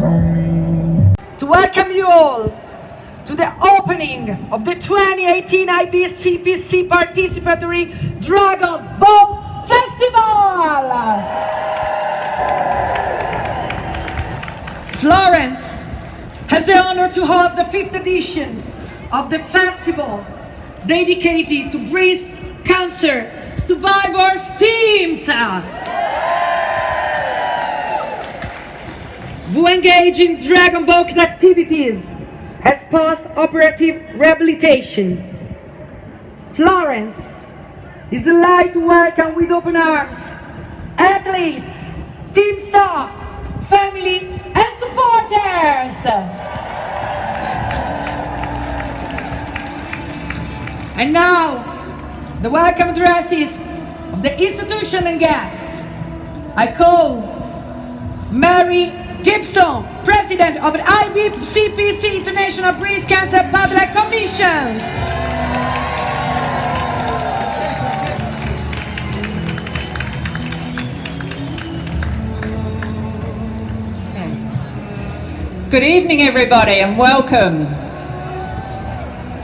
To welcome you all to the opening of the 2018 IBCPC Participatory Dragon Boat Festival! Florence has the honor to host the 5th edition of the festival dedicated to breast cancer survivors teams who engage in dragon boat activities as post-operative rehabilitation. Florence is delighted to welcome with open arms athletes, team staff, family and supporters. And now, the welcome addresses of the institution and guests. I call Mary Gibson, President of the IBCPC International Breast Cancer Public Commissions. Good evening, everybody, and welcome.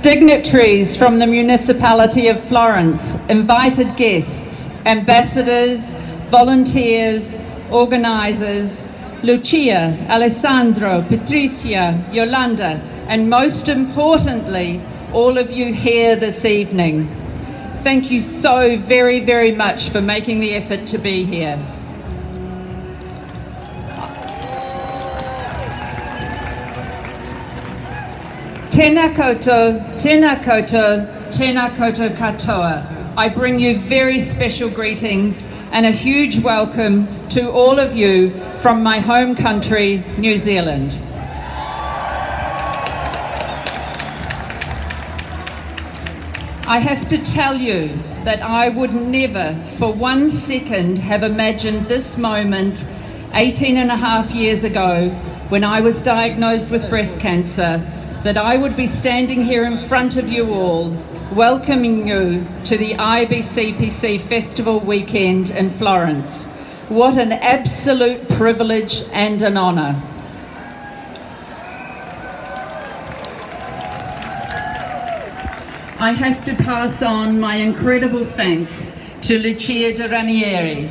Dignitaries from the municipality of Florence, invited guests, ambassadors, volunteers, organisers, Lucia, Alessandro, Patricia, Yolanda, and most importantly, all of you here this evening. Thank you so very, very much for making the effort to be here. Tēnā koutou, tēnā koutou, tēnā koutou katoa. I bring you very special greetings and a huge welcome to all of you from my home country, New Zealand. I have to tell you that I would never for 1 second have imagined this moment 18 and a half years ago when I was diagnosed with breast cancer, that I would be standing here in front of you all, welcoming you to the IBCPC Festival weekend in Florence. What an absolute privilege and an honour. I have to pass on my incredible thanks to Lucia De Ranieri,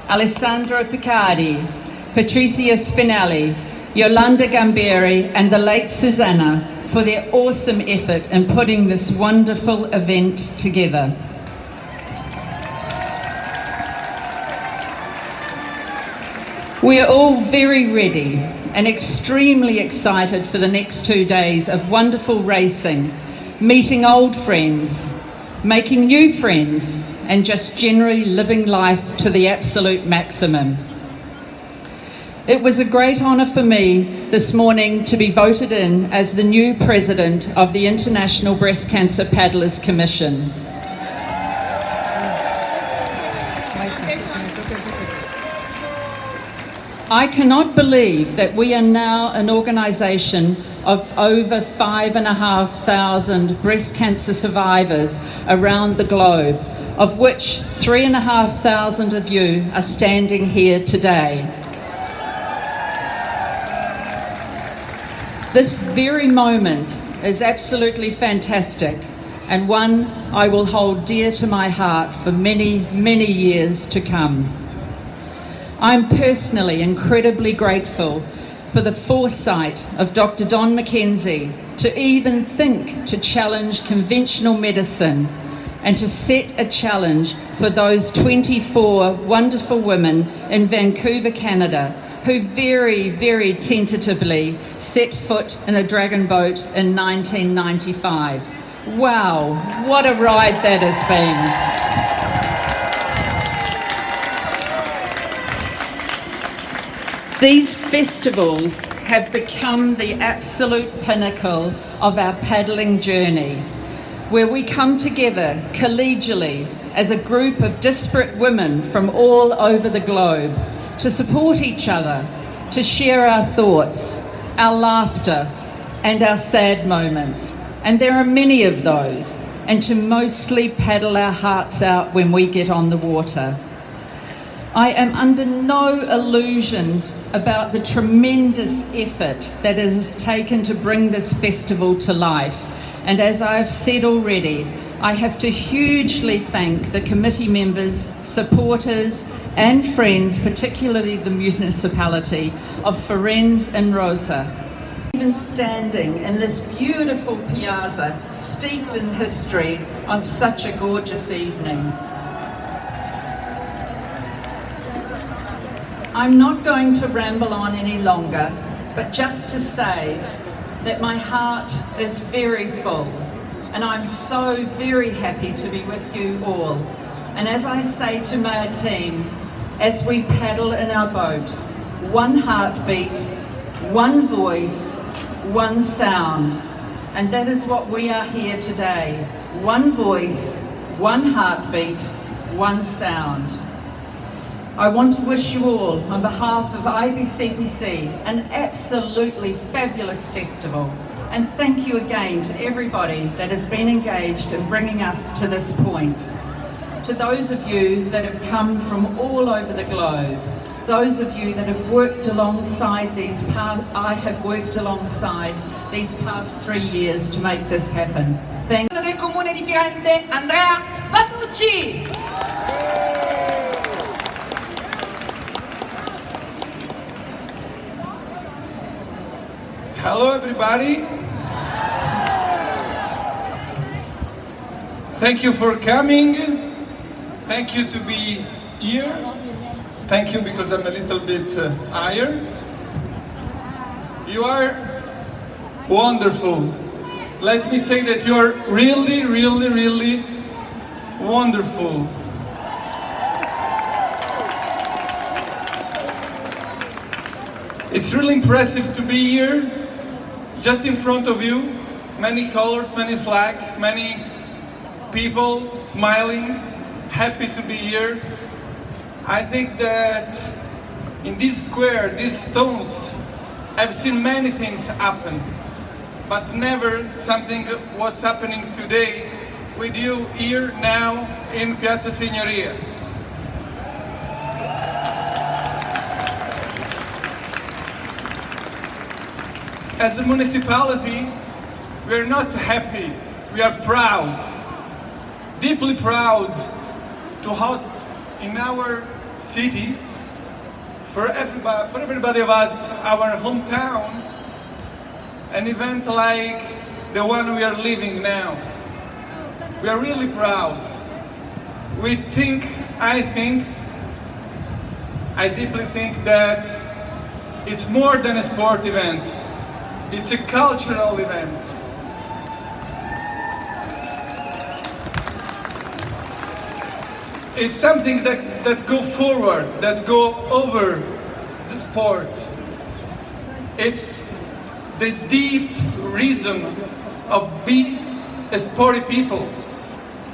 Alessandro Picardi, Patricia Spinelli, Yolanda Gambieri and the late Susanna for their awesome effort in putting this wonderful event together. We are all very ready and extremely excited for the next 2 days of wonderful racing, meeting old friends, making new friends, and just generally living life to the absolute maximum. It was a great honour for me this morning to be voted in as the new president of the International Breast Cancer Paddlers Commission. I cannot believe that we are now an organisation of over 5,500 breast cancer survivors around the globe, of which 3,500 of you are standing here today. This very moment is absolutely fantastic and one I will hold dear to my heart for many, many years to come. I'm personally incredibly grateful for the foresight of Dr. Don McKenzie to even think to challenge conventional medicine and to set a challenge for those 24 wonderful women in Vancouver, Canada, who very, very tentatively set foot in a dragon boat in 1995. Wow, what a ride that has been. These festivals have become the absolute pinnacle of our paddling journey, where we come together collegially as a group of disparate women from all over the globe to support each other, to share our thoughts, our laughter, and our sad moments. And there are many of those, and to mostly paddle our hearts out when we get on the water. I am under no illusions about the tremendous effort that it has taken to bring this festival to life. And as I've said already, I have to hugely thank the committee members, supporters and friends, particularly the municipality of Firenze and Rosa. Even standing in this beautiful piazza, steeped in history, on such a gorgeous evening. I'm not going to ramble on any longer, but just to say that my heart is very full, and I'm so very happy to be with you all. And as I say to my team, as we paddle in our boat, one heartbeat, one voice, one sound. And that is what we are here today. One voice, one heartbeat, one sound. I want to wish you all, on behalf of IBCPC, an absolutely fabulous festival. And thank you again to everybody that has been engaged in bringing us to this point. To those of you that have come from all over the globe, those of you that have worked alongside I have worked alongside these past 3 years to make this happen. Thank you. Del Comune di Firenze, Andrea Vannucci. Hello everybody. Thank you for coming. Thank you to be here. Thank you because I'm a little bit higher. You are wonderful. Let me say that you are really, really, really wonderful. It's really impressive to be here, just in front of you. Many colors, many flags, many people smiling, happy to be here. I think that in this square, these stones, I've seen many things happen, but never something what's happening today with you here now in Piazza Signoria. As a municipality, we are not happy, we are proud, deeply proud to host in our city, for everybody of us, our hometown, an event like the one we are living now. We are really proud. I deeply think that it's more than a sport event. It's a cultural event. It's something that go forward, that go over the sport. It's the deep reason of being a sporty people,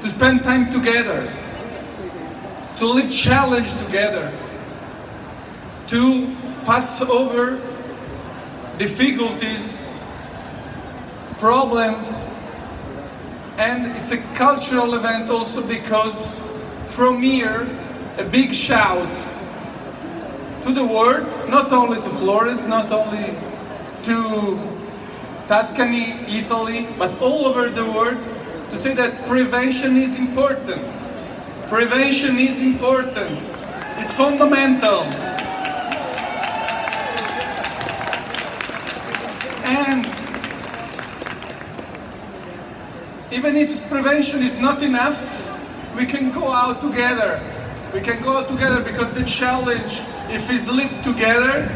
to spend time together, to live challenge together, to pass over difficulties, problems, and it's a cultural event also because from here, a big shout to the world, not only to Florence, not only to Tuscany, Italy, but all over the world, to say that prevention is important. Prevention is important. It's fundamental. And even if prevention is not enough, we can go out together. We can go out together because the challenge, if it's lived together,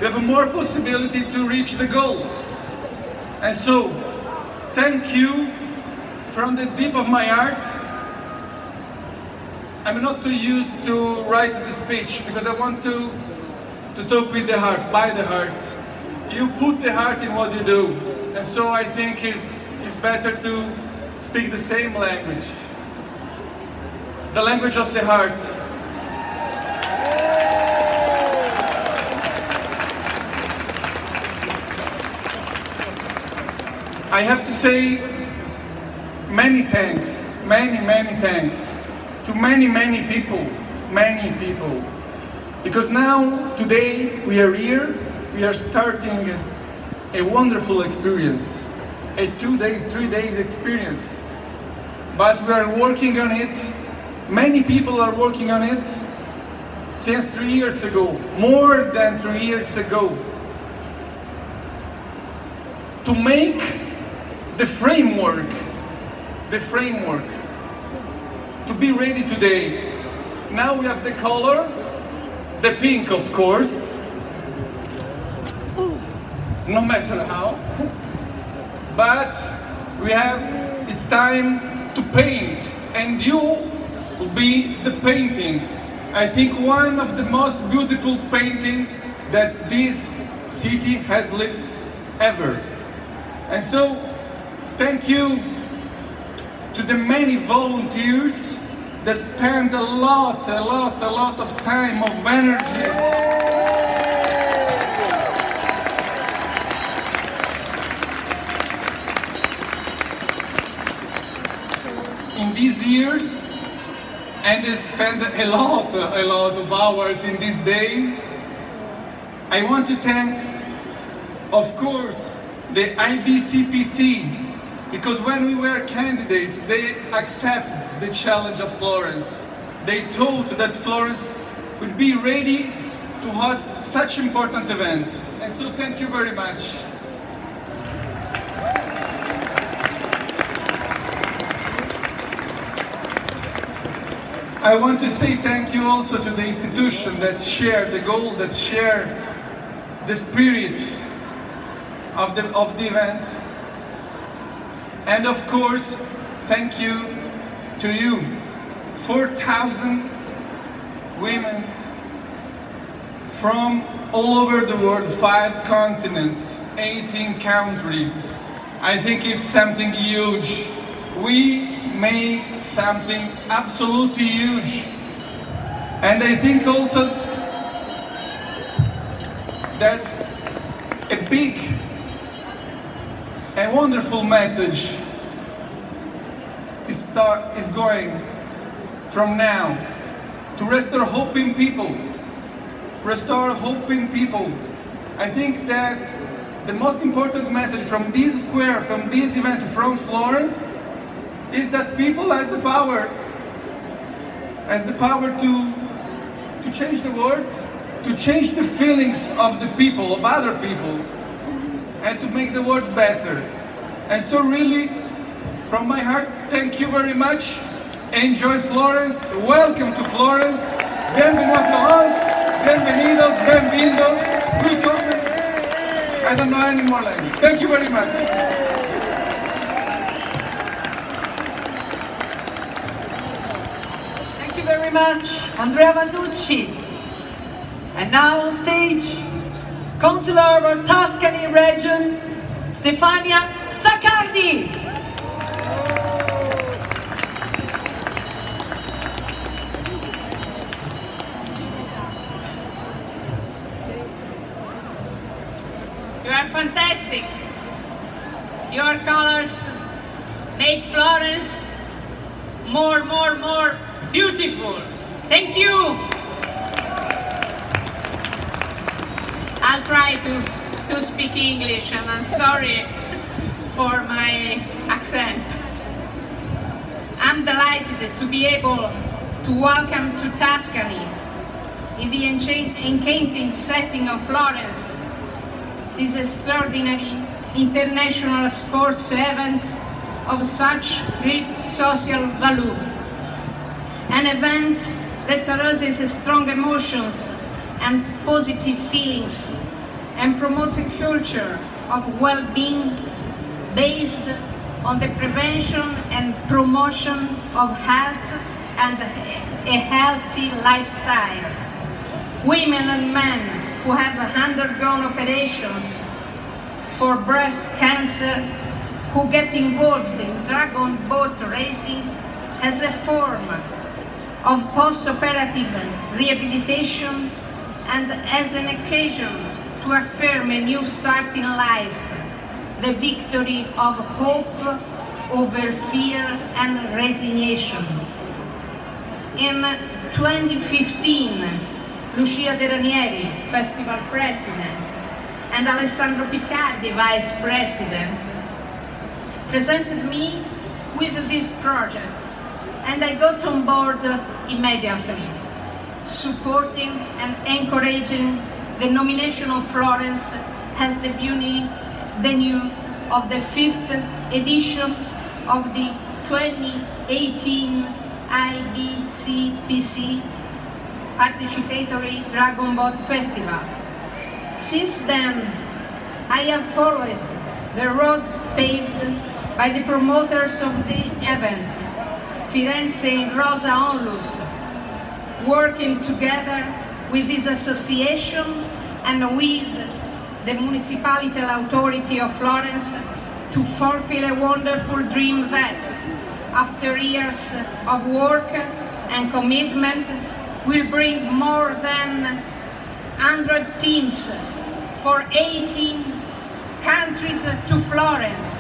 we have more possibility to reach the goal. And so, thank you from the deep of my heart. I'm not too used to write the speech because I want to talk with the heart, by the heart. You put the heart in what you do. And so I think it's better to speak the same language. The language of the heart. I have to say many thanks, many thanks to many people many people. Because now, today, we are here, we are starting a wonderful experience, a 2 days, 3 days experience. But we are working on it, many people are working on it since 3 years ago, more than 3 years ago, to make the framework, to be ready today. Now we have the color, the pink of course, no matter how, but we have, it's time to paint, and you will be the painting. I think one of the most beautiful painting that this city has lived ever. And so, thank you to the many volunteers that spend a lot of time, of energy. In these years, and they spend a lot of hours in these days. I want to thank, of course, the IBCPC, because when we were candidates, they accepted the challenge of Florence. They thought that Florence would be ready to host such an important event. And so thank you very much. I want to say thank you also to the institution that share the goal, that share the spirit of the event. And of course, thank you to you, 4,000 women from all over the world, 5 continents, 18 countries. I think it's something huge. We made something absolutely huge. And I think also that's a big and wonderful message is going from now to restore hope in people. Restore hope in people. I think that the most important message from this square, from this event, from Florence, is that people has the power to change the world, to change the feelings of the people, of other people, and to make the world better. And so really, from my heart, thank you very much. Enjoy Florence. Welcome to Florence. Bienvenido a Florence. Bienvenidos, bienvenido. Welcome. I don't know any more language. Thank you very much. Thank you very much, Andrea Vannucci. And now on stage, Councillor of Tuscany Region, Stefania Saccardi. You are fantastic. Your colors make Florence more beautiful. Thank you. I'll try to speak English, and I'm sorry for my accent. I'm delighted to be able to welcome to Tuscany, in the enchanting setting of Florence, this extraordinary international sports event of such great social value. An event that arouses strong emotions and positive feelings and promotes a culture of well-being based on the prevention and promotion of health and a healthy lifestyle. Women and men who have undergone operations for breast cancer, who get involved in dragon boat racing as a form of post-operative rehabilitation and as an occasion to affirm a new start in life, the victory of hope over fear and resignation. In 2015, Lucia De Ranieri, Festival President, and Alessandro Piccardi, Vice President, presented me with this project, and I got on board immediately, supporting and encouraging the nomination of Florence as the venue of the 5th edition of the 2018 IBCPC Participatory Dragon Boat Festival. Since then, I have followed the road paved by the promoters of the event, Firenze and Rosa Onlus, working together with this association and with the municipal authority of Florence to fulfill a wonderful dream that, after years of work and commitment, will bring more than 100 teams for 18 countries to Florence,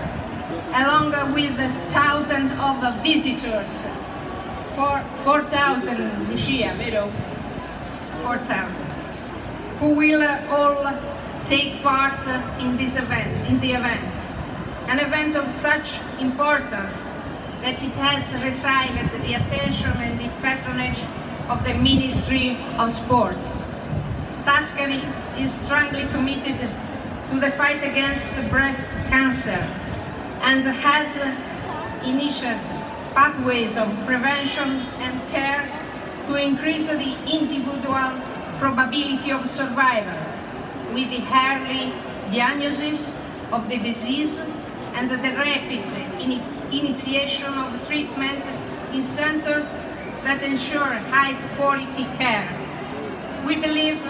along with thousands of visitors, 4,000, Lucia, vero? 4,000, who will all take part in this event, an event of such importance that it has received the attention and the patronage of the Ministry of Sports. Tuscany is strongly committed to the fight against breast cancer and has initiated pathways of prevention and care to increase the individual probability of survival with the early diagnosis of the disease and the rapid initiation of treatment in centers that ensure high quality care. We believe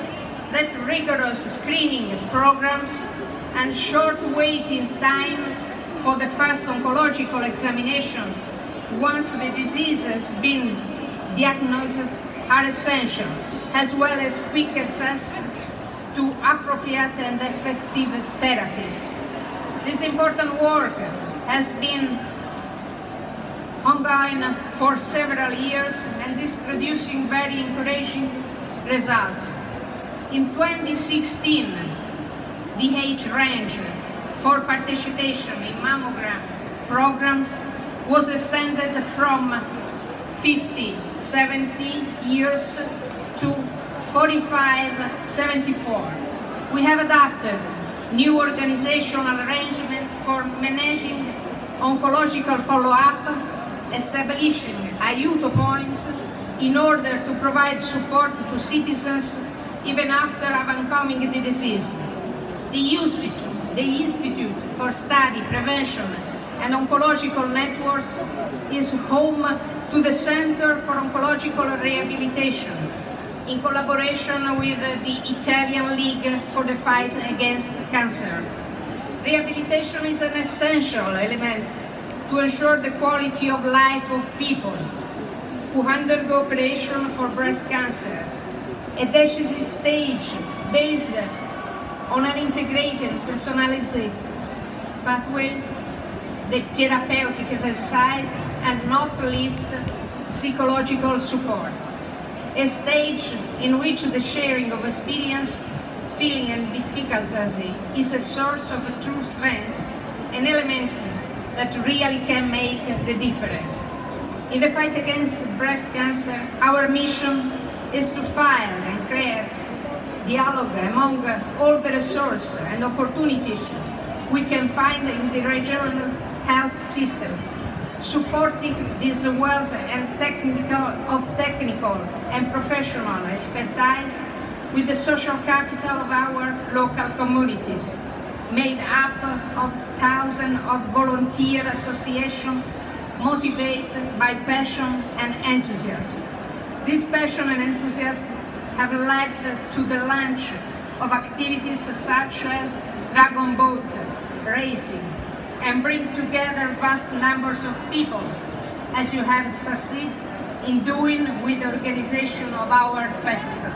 that rigorous screening programs and short waiting time for the first oncological examination once the disease has been diagnosed are essential, as well as quick access to appropriate and effective therapies. This important work has been ongoing for several years and is producing very encouraging results. In 2016, the age range for participation in mammogram programs was extended from 50-70 years to 45-74. We have adopted new organizational arrangements for managing oncological follow-up, establishing aiuto points in order to provide support to citizens even after overcoming the disease. The Institute for Study, Prevention and Oncological Networks is home to the Center for Oncological Rehabilitation in collaboration with the Italian League for the Fight Against Cancer. Rehabilitation is an essential element to ensure the quality of life of people who undergo operation for breast cancer. A disease stage based on an integrated, personalized pathway, the therapeutic exercise, and not least psychological support. A stage in which the sharing of experience, feeling and difficulties is a source of true strength, an element that really can make the difference. In the fight against breast cancer, our mission is to find and create dialogue among all the resources and opportunities we can find in the regional health system, supporting this wealth and technical and professional expertise with the social capital of our local communities, made up of thousands of volunteer associations motivated by passion and enthusiasm. This passion and enthusiasm have led to the launch of activities such as dragon boat racing and bring together vast numbers of people, as you have succeeded in doing with the organization of our festival.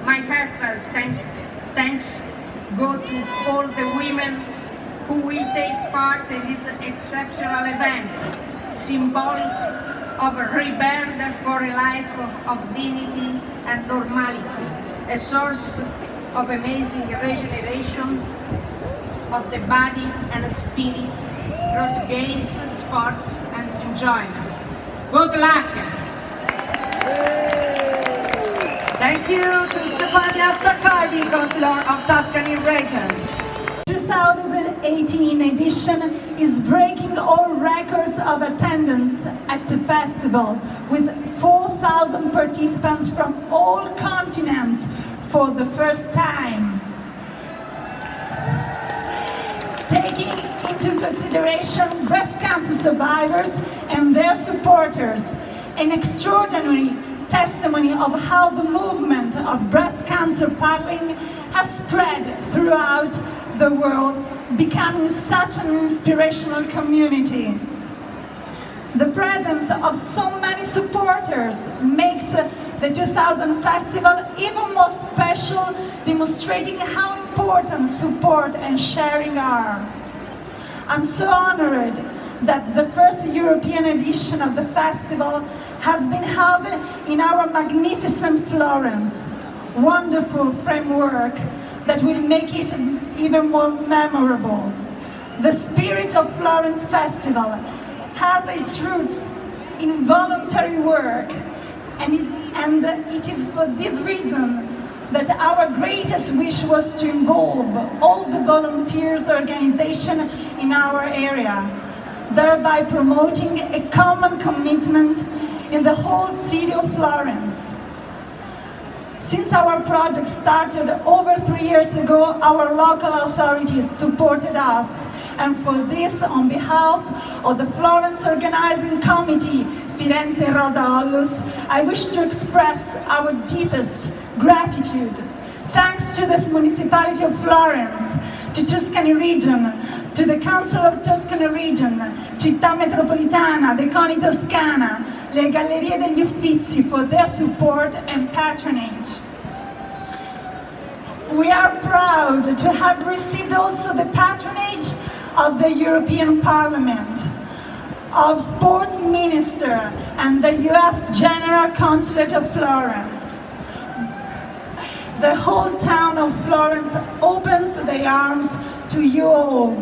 My heartfelt thanks go to all the women who will take part in this exceptional event, symbolic of rebirth for a life of dignity and normality, a source of amazing regeneration of the body and spirit through games, sports and enjoyment. Good luck! Thank you to Stefania Saccardi, Councillor of Tuscany Region. 2018 edition is breaking all records of attendance at the festival, with 4,000 participants from all continents for the first time. Taking into consideration breast cancer survivors and their supporters, an extraordinary testimony of how the movement of breast cancer paddling has spread throughout the world, becoming such an inspirational community. The presence of so many supporters makes the 2000 festival even more special, demonstrating how important support and sharing are. I'm so honored that the first European edition of the festival has been held in our magnificent Florence. Wonderful framework that will make it even more memorable. The spirit of Florence Festival has its roots in voluntary work, and it is for this reason that our greatest wish was to involve all the volunteers organizations in our area, thereby promoting a common commitment in the whole city of Florence. Since our project started over 3 years ago, our local authorities supported us, and for this, on behalf of the Florence Organizing Committee, Firenze Rosa Onlus, I wish to express our deepest gratitude. Thanks to the Municipality of Florence, to Tuscany Region, to the Council of Tuscany Region, Città Metropolitana, the CONI Toscana, le Gallerie degli Uffizi for their support and patronage. We are proud to have received also the patronage of the European Parliament, of Sports Minister and the US General Consulate of Florence. The whole town of Florence opens their arms to you all,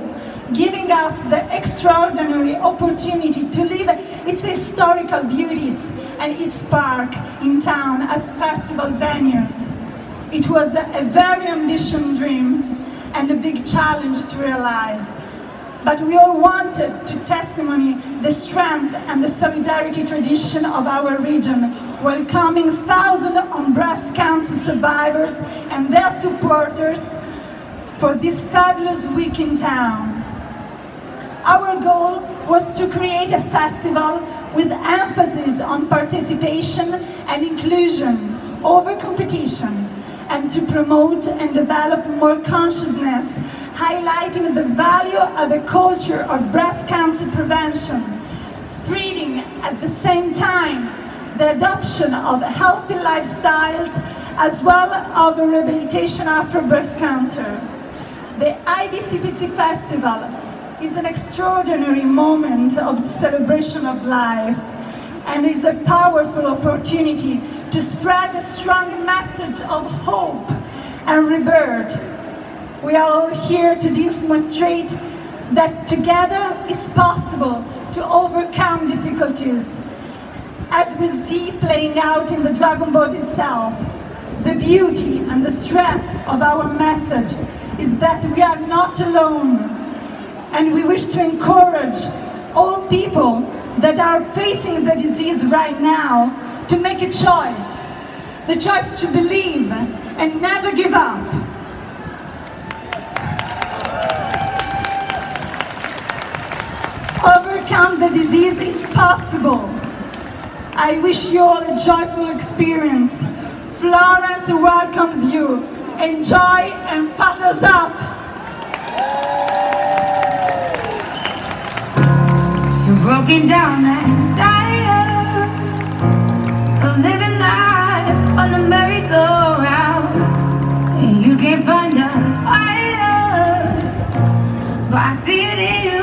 giving us the extraordinary opportunity to live its historical beauties and its park in town as festival venues. It was a very ambitious dream and a big challenge to realize. But we all wanted to testimony the strength and the solidarity tradition of our region, welcoming thousands of breast cancer survivors and their supporters for this fabulous week in town. Our goal was to create a festival with emphasis on participation and inclusion over competition, and to promote and develop more consciousness, highlighting the value of a culture of breast cancer prevention, spreading at the same time the adoption of healthy lifestyles as well as rehabilitation after breast cancer. The IBCPC Festival is an extraordinary moment of celebration of life and is a powerful opportunity to spread a strong message of hope and rebirth. We are all here to demonstrate that together is possible to overcome difficulties. As we see playing out in the Dragon Boat itself, the beauty and the strength of our message is that we are not alone. And we wish to encourage all people that are facing the disease right now to make a choice. The choice to believe and never give up. Overcome the disease is possible. I wish you all a joyful experience. Florence welcomes you. Enjoy and paddles up. You're broken down and tired of living life on the merry-go-round, and you can't find a fighter, but I see it in you.